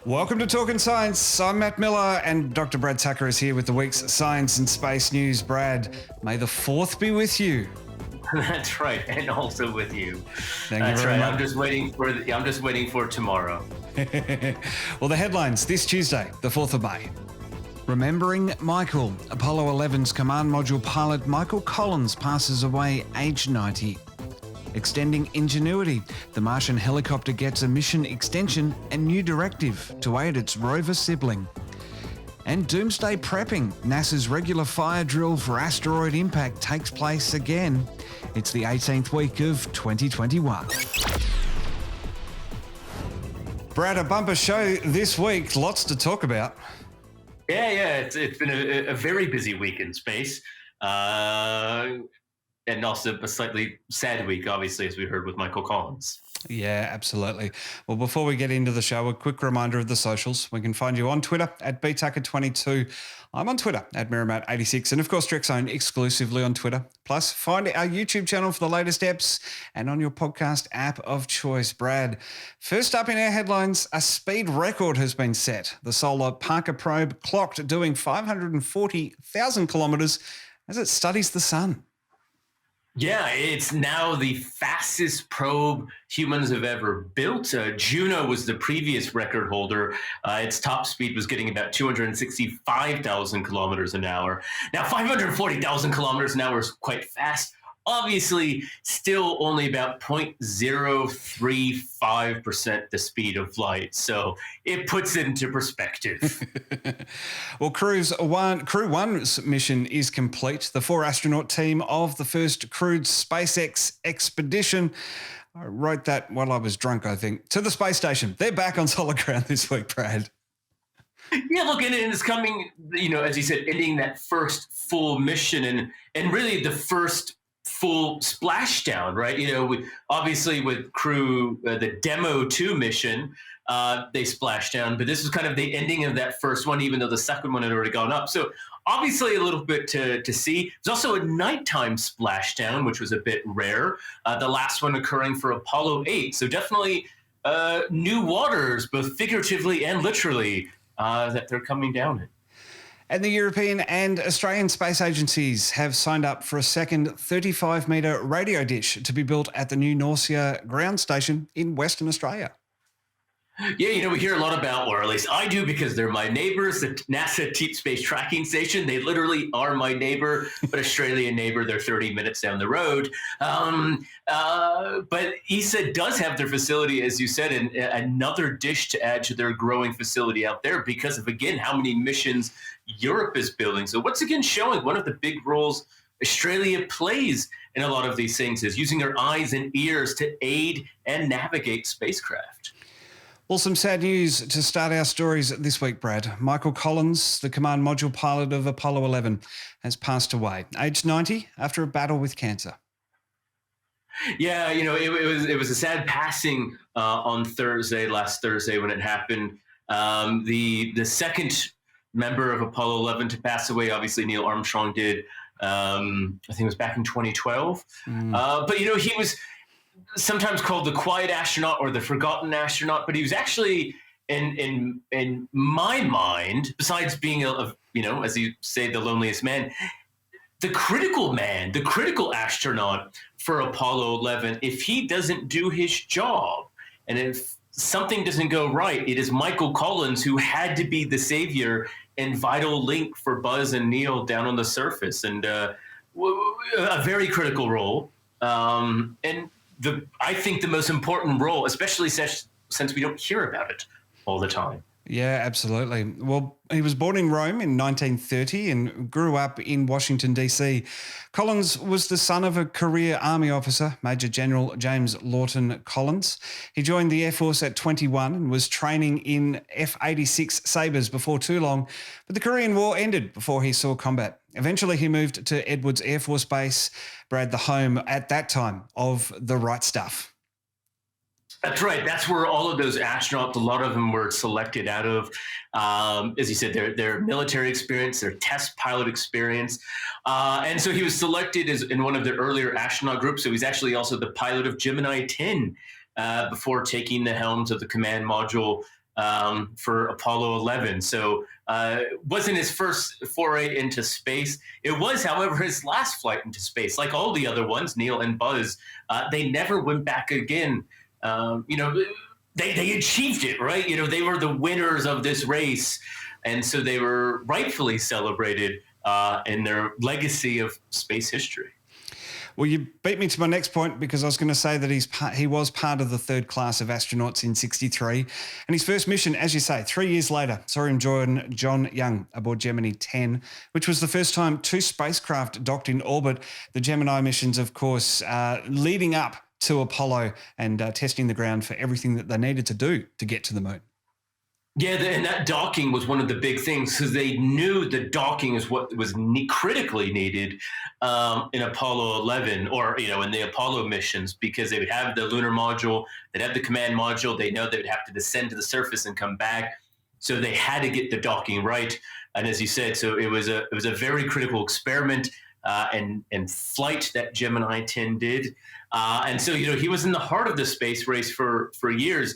Welcome to Talkin Science. I'm Matt Miller and Dr. Brad Tucker is here with the week's science and space news. Brad, may the 4th be with you. That's right, and also with you. Thank That's you very right. much. I'm just waiting for tomorrow. Well, the headlines this Tuesday, the 4th of May. Remembering Michael. Apollo 11's command module pilot Michael Collins passes away aged 90. Extending Ingenuity. The Martian helicopter gets a mission extension and new directive to aid its rover sibling. And Doomsday prepping. NASA's regular fire drill for asteroid impact takes place again. It's the 18th week of 2021. Brad, a bumper show this week. Lots to talk about. Yeah. It's been a very busy week in space. And also a slightly sad week, obviously, as we heard with Michael Collins. Yeah, absolutely. Well, before we get into the show, a quick reminder of the socials. We can find you on Twitter at btucker22. I'm on Twitter at Merrimat86, and of course, Trekzone exclusively on Twitter. Plus, find our YouTube channel for the latest eps and on your podcast app of choice. Brad, first up in our headlines, a speed record has been set. The solar Parker probe clocked doing 540,000 kilometres as it studies the sun. Yeah, it's now the fastest probe humans have ever built. Juno was the previous record holder. Its top speed was getting about 265,000 kilometers an hour. Now, 540,000 kilometers an hour is quite fast. Obviously, still only about 0.035% the speed of light. So it puts it into perspective. Well, Crew One's mission is complete. The 4-astronaut team of the first crewed SpaceX expedition, I wrote that while I was drunk, I think, to the space station. They're back on solid ground this week, Brad. Yeah, look, and it's coming, as you said, ending that first full mission and really the first full splashdown, right? Obviously with Crew, the Demo 2 mission, they splashed down, but this was kind of the ending of that first one, even though the second one had already gone up. So obviously a little bit to see. There's also a nighttime splashdown, which was a bit rare. The last one occurring for Apollo 8. So definitely new waters, both figuratively and literally, that they're coming down in. And the European and Australian space agencies have signed up for a second 35-metre radio dish to be built at the new Norcia ground station in Western Australia. Yeah, we hear a lot about, or at least I do, because they're my neighbors, the NASA Deep Space Tracking Station. They literally are my neighbor, but Australian neighbor. They're 30 minutes down the road. But ESA does have their facility, as you said, and another dish to add to their growing facility out there because of, again, how many missions Europe is building. So once again, showing one of the big roles Australia plays in a lot of these things is using their eyes and ears to aid and navigate spacecraft. Well, some sad news to start our stories this week, Brad. Michael Collins, the command module pilot of Apollo 11, has passed away, aged 90, after a battle with cancer. Yeah, it was a sad passing on last Thursday when it happened. The second member of Apollo 11 to pass away, obviously Neil Armstrong did, I think it was back in 2012. But, he was sometimes called the quiet astronaut or the forgotten astronaut, but he was actually, in my mind, besides being as you say, the loneliest man, the critical astronaut for Apollo 11. If he doesn't do his job, and if something doesn't go right, it is Michael Collins who had to be the savior and vital link for Buzz and Neil down on the surface, and a very critical role. And I think the most important role, especially since we don't hear about it all the time. Yeah, absolutely. Well, he was born in Rome in 1930 and grew up in Washington, D.C. Collins was the son of a career Army officer, Major General James Lawton Collins. He joined the Air Force at 21 and was training in F-86 Sabres before too long, but the Korean War ended before he saw combat. Eventually, he moved to Edwards Air Force Base, Brad, the home at that time of the Right Stuff. That's right. That's where all of those astronauts, a lot of them were selected out of, as you said, their military experience, their test pilot experience. And so he was selected as in one of the earlier astronaut groups. So he's actually also the pilot of Gemini 10 before taking the helms of the command module for Apollo 11. So wasn't his first foray into space. It was, however, his last flight into space. Like all the other ones, Neil and Buzz, they never went back again. They achieved it, right? They were the winners of this race. And so they were rightfully celebrated in their legacy of space history. Well, you beat me to my next point, because I was going to say that he was part of the third class of astronauts in '63. And his first mission, as you say, 3 years later, saw him join John Young aboard Gemini 10, which was the first time two spacecraft docked in orbit. The Gemini missions, of course, leading up to Apollo and testing the ground for everything that they needed to do to get to the moon. Yeah, and that docking was one of the big things, because they knew the docking is what was critically needed in Apollo 11, or in the Apollo missions, because they would have the lunar module, they'd have the command module. They know they would have to descend to the surface and come back, so they had to get the docking right. And as you said, so it was a very critical experiment and flight that Gemini 10 did, and so he was in the heart of the space race for years.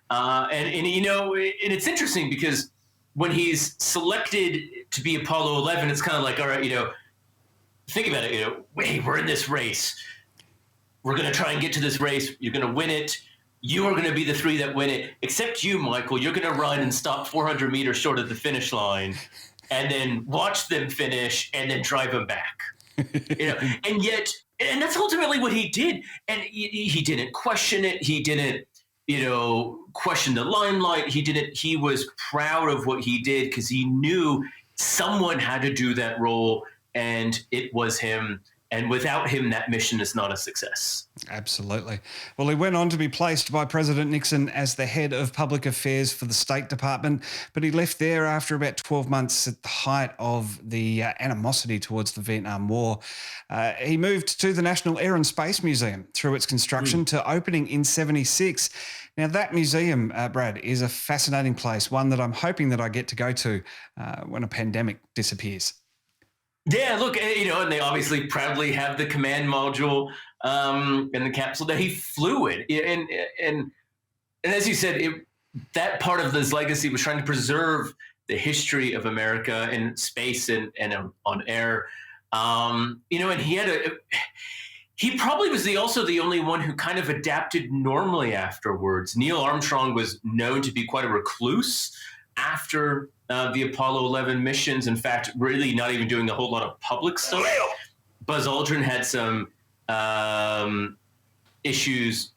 And it's interesting, because when he's selected to be Apollo 11, it's kind of like, all right, think about it, hey, we're in this race. We're going to try and get to this race. You're going to win it. You are going to be the three that win it, except you, Michael. You're going to run and stop 400 meters short of the finish line, and then watch them finish and then drive them back. And that's ultimately what he did. And he didn't question it. He didn't question the limelight. He was proud of what he did, because he knew someone had to do that role, and it was him. And without him, that mission is not a success. Absolutely. Well, he went on to be placed by President Nixon as the head of public affairs for the State Department, but he left there after about 12 months at the height of the animosity towards the Vietnam War. He moved to the National Air and Space Museum through its construction to opening in '76. Now, that museum, Brad, is a fascinating place, one that I'm hoping that I get to go to when a pandemic disappears. Yeah, look, and they obviously proudly have the command module and the capsule that he flew in. And as you said, that part of his legacy was trying to preserve the history of America in space and on air. And he probably was also the only one who kind of adapted normally afterwards. Neil Armstrong was known to be quite a recluse after the Apollo 11 missions. In fact, really not even doing a whole lot of public stuff. Buzz Aldrin had some issues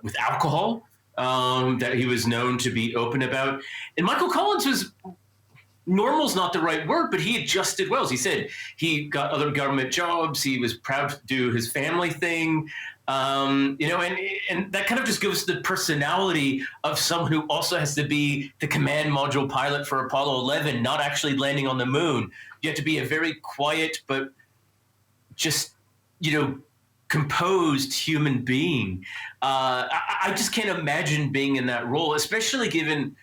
with alcohol that he was known to be open about. And Michael Collins was, normal's not the right word, but he adjusted well. As he said, he got other government jobs. He was proud to do his family thing. And that kind of just gives the personality of someone who also has to be the command module pilot for Apollo 11, not actually landing on the moon. You have to be a very quiet, but just, composed human being. I just can't imagine being in that role, especially given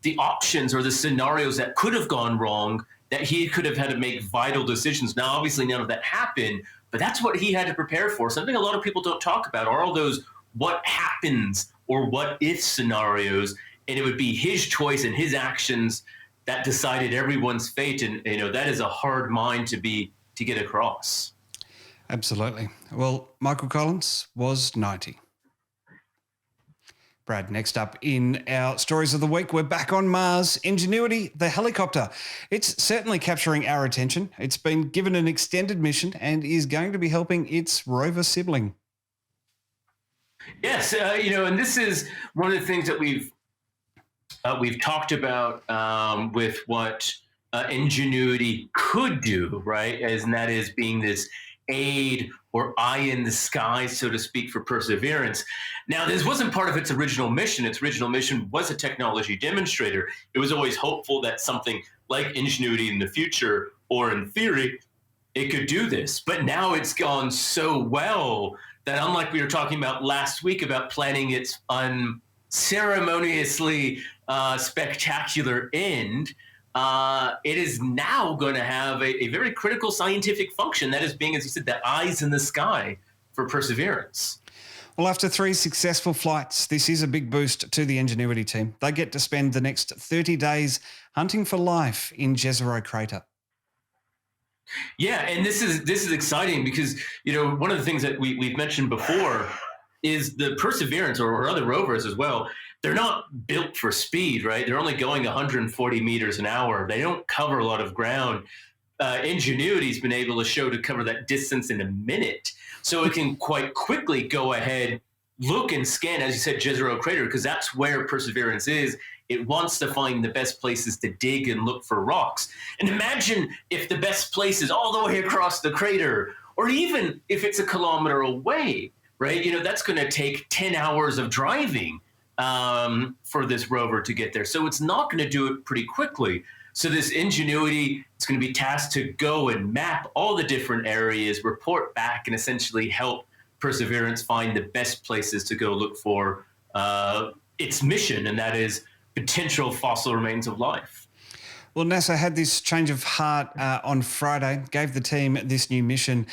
the options or the scenarios that could have gone wrong, that he could have had to make vital decisions. Now, obviously, none of that happened, but that's what he had to prepare for. Something a lot of people don't talk about are all those what happens or what if scenarios. And it would be his choice and his actions that decided everyone's fate. And, that is a hard mind to get across. Absolutely. Well, Michael Collins was 90. Brad, next up in our stories of the week, we're back on Mars. Ingenuity, the helicopter. It's certainly capturing our attention. It's been given an extended mission and is going to be helping its rover sibling. Yes, and this is one of the things that we've talked about with what Ingenuity could do, right? And that is being this aid or eye in the sky, so to speak, for Perseverance. Now, this wasn't part of its original mission. Its original mission was a technology demonstrator. It was always hopeful that something like Ingenuity in the future, or in theory, it could do this. But now it's gone so well that, unlike we were talking about last week about planning its unceremoniously spectacular end, it is now going to have a very critical scientific function, that is being, as you said, the eyes in the sky for Perseverance. Well, after 3 successful flights, this is a big boost to the Ingenuity team. They get to spend the next 30 days hunting for life in Jezero Crater. Yeah, and this is exciting because one of the things that we've mentioned before is the Perseverance or other rovers as well. They're not built for speed, right? They're only going 140 meters an hour. They don't cover a lot of ground. Ingenuity's been able to cover that distance in a minute, so it can quite quickly go ahead, look and scan, as you said, Jezero Crater, because that's where Perseverance is. It wants to find the best places to dig and look for rocks. And imagine if the best place is all the way across the crater, or even if it's a kilometer away, right? That's going to take 10 hours of driving for this rover to get there. So it's not going to do it pretty quickly. So this Ingenuity is going to be tasked to go and map all the different areas, report back, and essentially help Perseverance find the best places to go look for its mission, and that is potential fossil remains of life. Well, NASA had this change of heart on Friday, gave the team this new mission.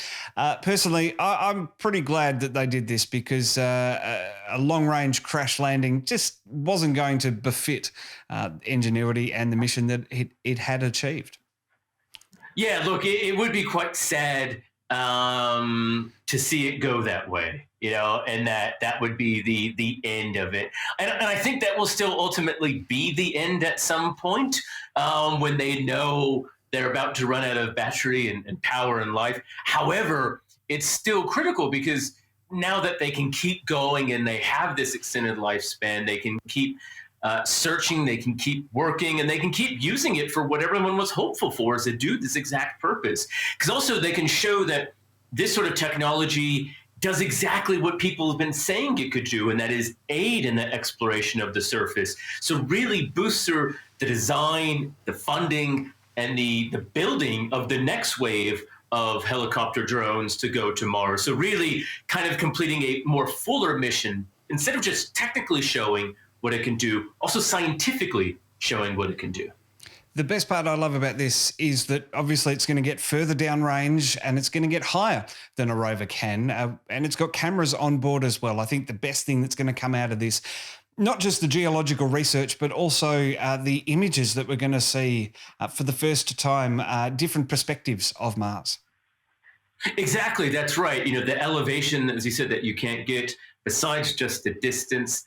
Personally, I'm pretty glad that they did this because a long-range crash landing just wasn't going to befit Ingenuity and the mission that it had achieved. Yeah, look, it would be quite sad to see it go that way, and that would be the end of it. And I think that will still ultimately be the end at some point when they know they're about to run out of battery and power and life. However, it's still critical because now that they can keep going and they have this extended lifespan, they can keep searching, they can keep working, and they can keep using it for what everyone was hopeful for, is to do this exact purpose. Because also they can show that this sort of technology does exactly what people have been saying it could do, and that is aid in the exploration of the surface. So really boosts the design, the funding, and the building of the next wave of helicopter drones to go to Mars. So really kind of completing a more fuller mission, instead of just technically showing what it can do, also scientifically showing what it can do. The best part I love about this is that obviously it's going to get further downrange and it's going to get higher than a rover can. And it's got cameras on board as well. I think the best thing that's going to come out of this, not just the geological research, but also the images that we're going to see for the first time, different perspectives of Mars. Exactly, that's right. The elevation, as you said, that you can't get besides just the distance.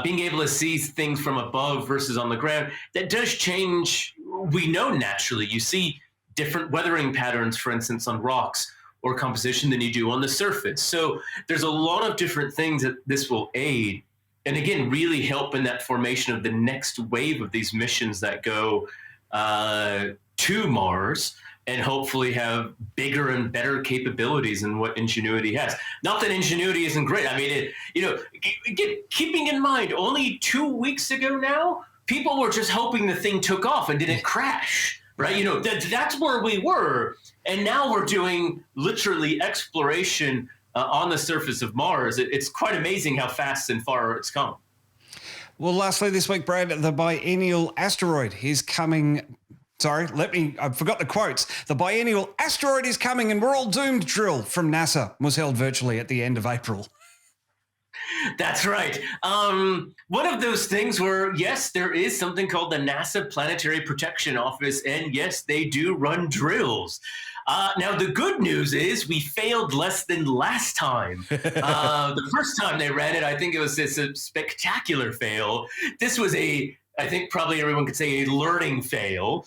Being able to see things from above versus on the ground, that does change. We know naturally you see different weathering patterns, for instance, on rocks or composition than you do on the surface. So there's a lot of different things that this will aid. And again, really help in that formation of the next wave of these missions that go to Mars, and hopefully have bigger and better capabilities than what Ingenuity has. Not that Ingenuity isn't great. I mean, keeping in mind, only 2 weeks ago now, people were just hoping the thing took off and didn't crash, right? That's where we were. And now we're doing literally exploration on the surface of Mars. It's quite amazing how fast and far it's come. Well, lastly this week, Brad, the biennial Asteroid is coming. I forgot the quotes. The biennial Asteroid is coming and we're all doomed drill from NASA was held virtually at the end of April. That's right. One of those things where, yes, there is something called the NASA Planetary Protection Office, and yes, they do run drills. Now, the good news is we failed less than last time. The first time they ran it, I think it was a spectacular fail. This was I think probably everyone could say a learning fail.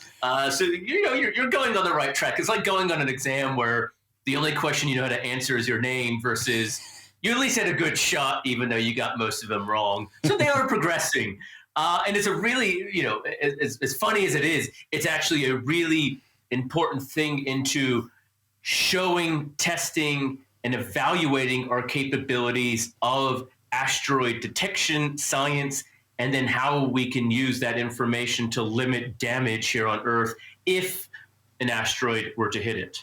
So, you're going on the right track. It's like going on an exam where the only question you know how to answer is your name versus you at least had a good shot, even though you got most of them wrong. So they are progressing. And it's a really, as funny as it is, it's actually a really important thing into showing, testing, and evaluating our capabilities of asteroid detection, science, and then how we can use that information to limit damage here on Earth if an asteroid were to hit it.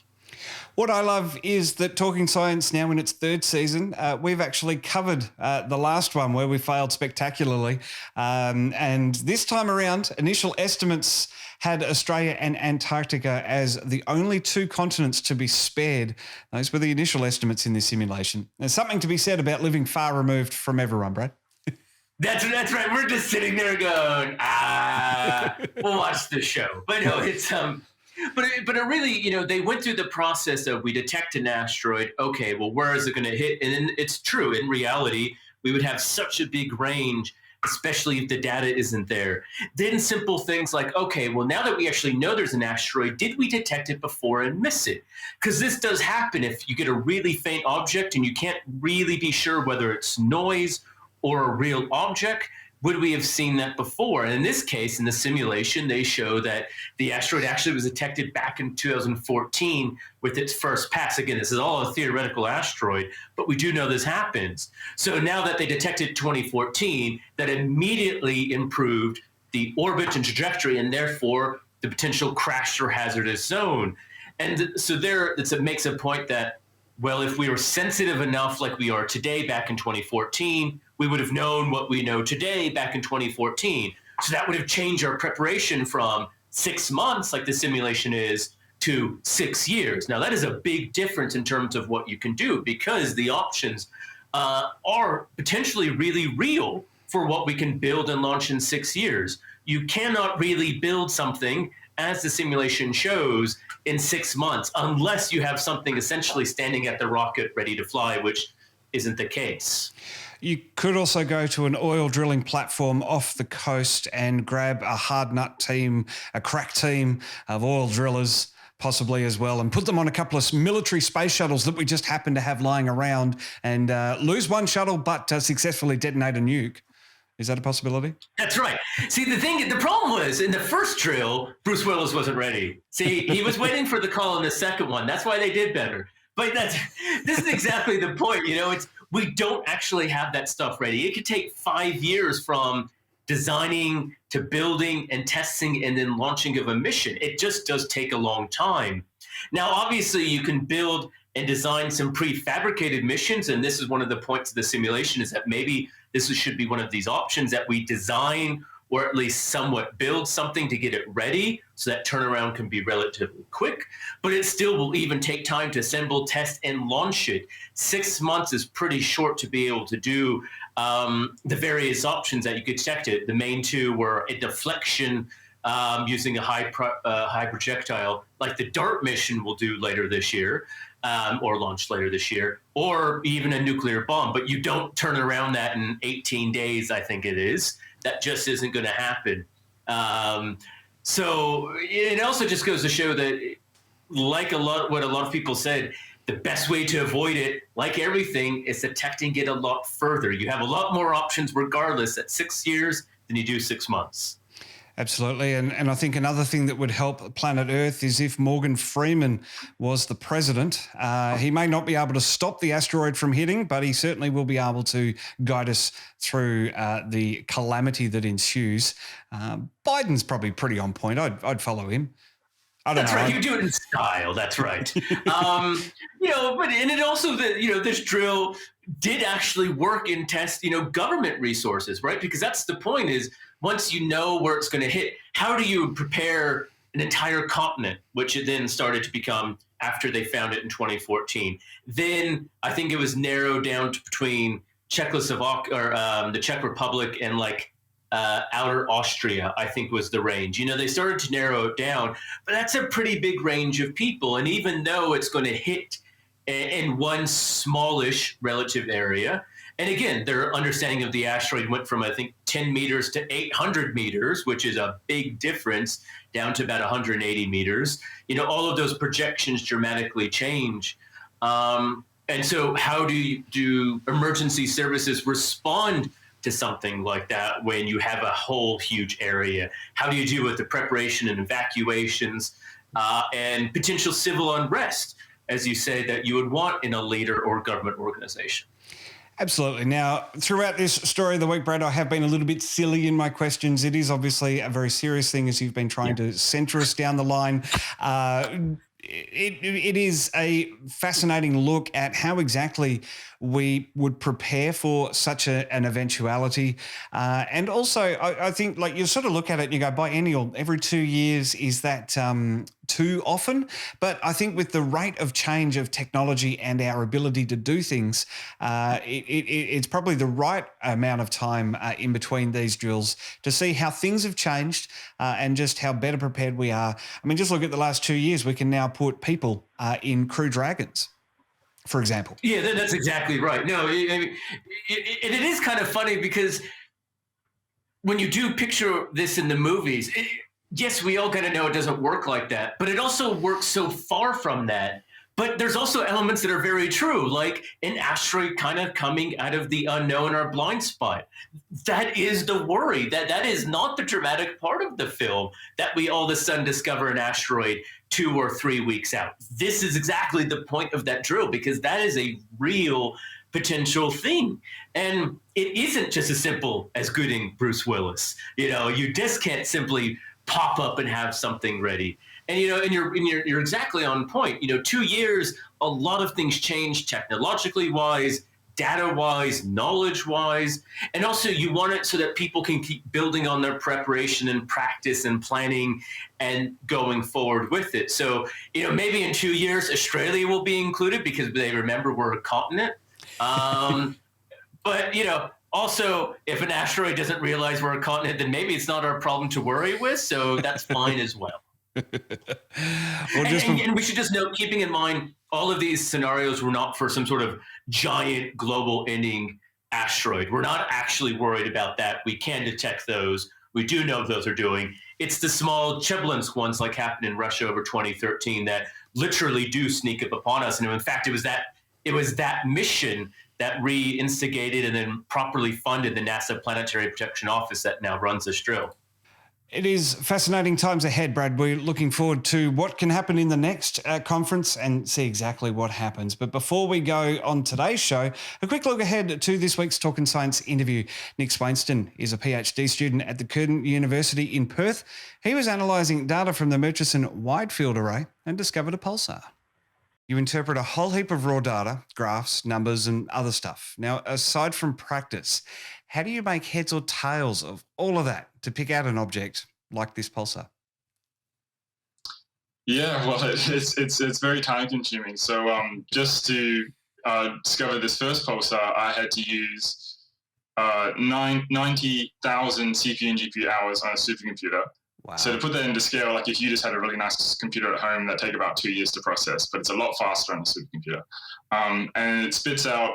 What I love is that Talking Science now in its third season, we've actually covered the last one where we failed spectacularly. And this time around, initial estimates had Australia and Antarctica as the only two continents to be spared. Those were the initial estimates in this simulation. There's something to be said about living far removed from everyone, Brad. That's right. We're just sitting there going, we'll watch the show. But no, it's but it really, they went through the process of we detect an asteroid. Okay, well, where is it going to hit? And then it's true. In reality, we would have such a big range, especially if the data isn't there. Then simple things like, okay, well, now that we actually know there's an asteroid, did we detect it before and miss it? Because this does happen if you get a really faint object and you can't really be sure whether it's noise or a real object. Would we have seen that before? And in this case, in the simulation, they show that the asteroid actually was detected back in 2014 with its first pass. Again, this is all a theoretical asteroid, but we do know this happens. So now that they detected 2014, that immediately improved the orbit and trajectory and therefore the potential crash or hazardous zone. And so there, it makes a point that, well, if we were sensitive enough like we are today back in 2014, we would have known what we know today back in 2014. So that would have changed our preparation from 6 months, like the simulation is, to 6 years. Now, that is a big difference in terms of what you can do because the options are potentially really real for what we can build and launch in 6 years. You cannot really build something, as the simulation shows, in 6 months, unless you have something essentially standing at the rocket ready to fly, which isn't the case. You could also go to an oil drilling platform off the coast and grab a hard nut team, a crack team of oil drillers, possibly as well, and put them on a couple of military space shuttles that we just happen to have lying around and lose one shuttle but successfully detonate a nuke. Is that a possibility? That's right. See, the problem was in the first drill, Bruce Willis wasn't ready. See, he was waiting for the call in the second one. That's why they did better. But this is exactly the point. We don't actually have that stuff ready. It could take 5 years from designing to building and testing and then launching of a mission. It just does take a long time. Now, obviously, you can build and design some prefabricated missions, and this is one of the points of the simulation is that maybe this should be one of these options that we design or at least somewhat build something to get it ready so that turnaround can be relatively quick, but it still will even take time to assemble, test, and launch it. 6 months is pretty short to be able to do the various options that you could check it. The main two were a deflection using a high projectile, like the DART mission will do later this year, or launch later this year, or even a nuclear bomb. But you don't turn around that in 18 days, I think it is. That just isn't going to happen. So it also just goes to show that, like what a lot of people said, the best way to avoid it, like everything, is detecting it a lot further. You have a lot more options regardless at 6 years than you do 6 months. Absolutely. And I think another thing that would help planet Earth is if Morgan Freeman was the president. He may not be able to stop the asteroid from hitting, but he certainly will be able to guide us through the calamity that ensues. Biden's probably pretty on point. I'd follow him. That's right. You do it in style. That's right. And it also this drill did actually work and test, government resources, right? Because that's the point is, once you know where it's going to hit, how do you prepare an entire continent, which it then started to become after they found it in 2014. Then I think it was narrowed down to between Czechoslovakia or the Czech Republic and outer Austria, I think was the range. They started to narrow it down, but that's a pretty big range of people. And even though it's going to hit in one smallish relative area, and again, their understanding of the asteroid went from, I think, 10 meters to 800 meters, which is a big difference, down to about 180 meters. All of those projections dramatically change. And so how do emergency services respond to something like that when you have a whole huge area? How do you deal with the preparation and evacuations and potential civil unrest, as you say, that you would want in a leader or government organization? Absolutely. Now, throughout this story of the week, Brad, I have been a little bit silly in my questions. It is obviously a very serious thing as you've been trying to center us down the line. It is a fascinating look at how exactly we would prepare for such an eventuality. And also, I think like you sort of look at it and you go, biennial, every 2 years, is that too often? But I think with the rate of change of technology and our ability to do things, it's probably the right amount of time in between these drills to see how things have changed and just how better prepared we are. I mean, just look at the last 2 years, we can now put people in Crew Dragons, for example. Yeah, that's exactly right. No, it is kind of funny because when you do picture this in the movies, yes, we all got to know it doesn't work like that, but it also works so far from that. But there's also elements that are very true, like an asteroid kind of coming out of the unknown or blind spot. That is the worry. That is not the dramatic part of the film, that we all of a sudden discover an asteroid 2 or 3 weeks out. This is exactly the point of that drill, because that is a real potential thing. And it isn't just as simple as gooning Bruce Willis. You just can't simply pop up and have something ready. And you're exactly on point. 2 years, a lot of things change technologically wise, data wise, knowledge wise, and also you want it so that people can keep building on their preparation and practice and planning and going forward with it. So maybe in 2 years Australia will be included because they remember we're a continent. But also, if an asteroid doesn't realize we're a continent, then maybe it's not our problem to worry with. So that's fine as well. And we should just note, keeping in mind, all of these scenarios were not for some sort of giant global ending asteroid. We're not actually worried about that. We can detect those. We do know those are doing. It's the small Chelyabinsk ones, like happened in Russia over 2013, that literally do sneak up upon us. And in fact, it was that mission that re-instigated and then properly funded the NASA Planetary Protection Office that now runs this drill. It is fascinating times ahead, Brad. We're looking forward to what can happen in the next conference and see exactly what happens. But before we go on today's show, a quick look ahead to this week's Talkin Science interview. Nick Swainston is a PhD student at the Curtin University in Perth. He was analysing data from the Murchison Wide Field Array and discovered a pulsar. You interpret a whole heap of raw data, graphs, numbers, and other stuff. Now, aside from practice, how do you make heads or tails of all of that to pick out an object like this pulsar? Yeah, well, it's very time consuming. So just to discover this first pulsar, I had to use 90,000 CPU and GPU hours on a supercomputer. Wow. So to put that into scale, like if you just had a really nice computer at home, that'd take about 2 years to process, but it's a lot faster on a supercomputer. And it spits out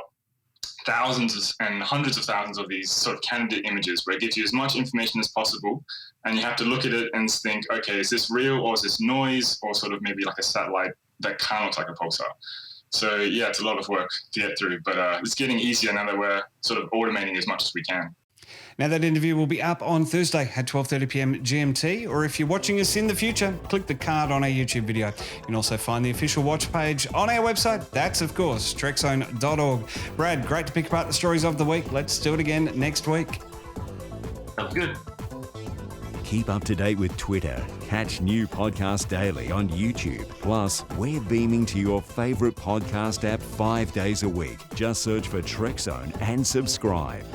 thousands and hundreds of thousands of these sort of candidate images where it gives you as much information as possible. And you have to look at it and think, okay, is this real or is this noise or sort of maybe like a satellite that kind of looks like a pulsar? So yeah, it's a lot of work to get through, but it's getting easier now that we're sort of automating as much as we can. Now, that interview will be up on Thursday at 12:30 p.m. GMT, or if you're watching us in the future, click the card on our YouTube video. You can also find the official watch page on our website. That's, of course, Trekzone.org. Brad, great to pick apart the stories of the week. Let's do it again next week. Sounds good. Keep up to date with Twitter. Catch new podcasts daily on YouTube. Plus, we're beaming to your favorite podcast app 5 days a week. Just search for Trekzone and subscribe.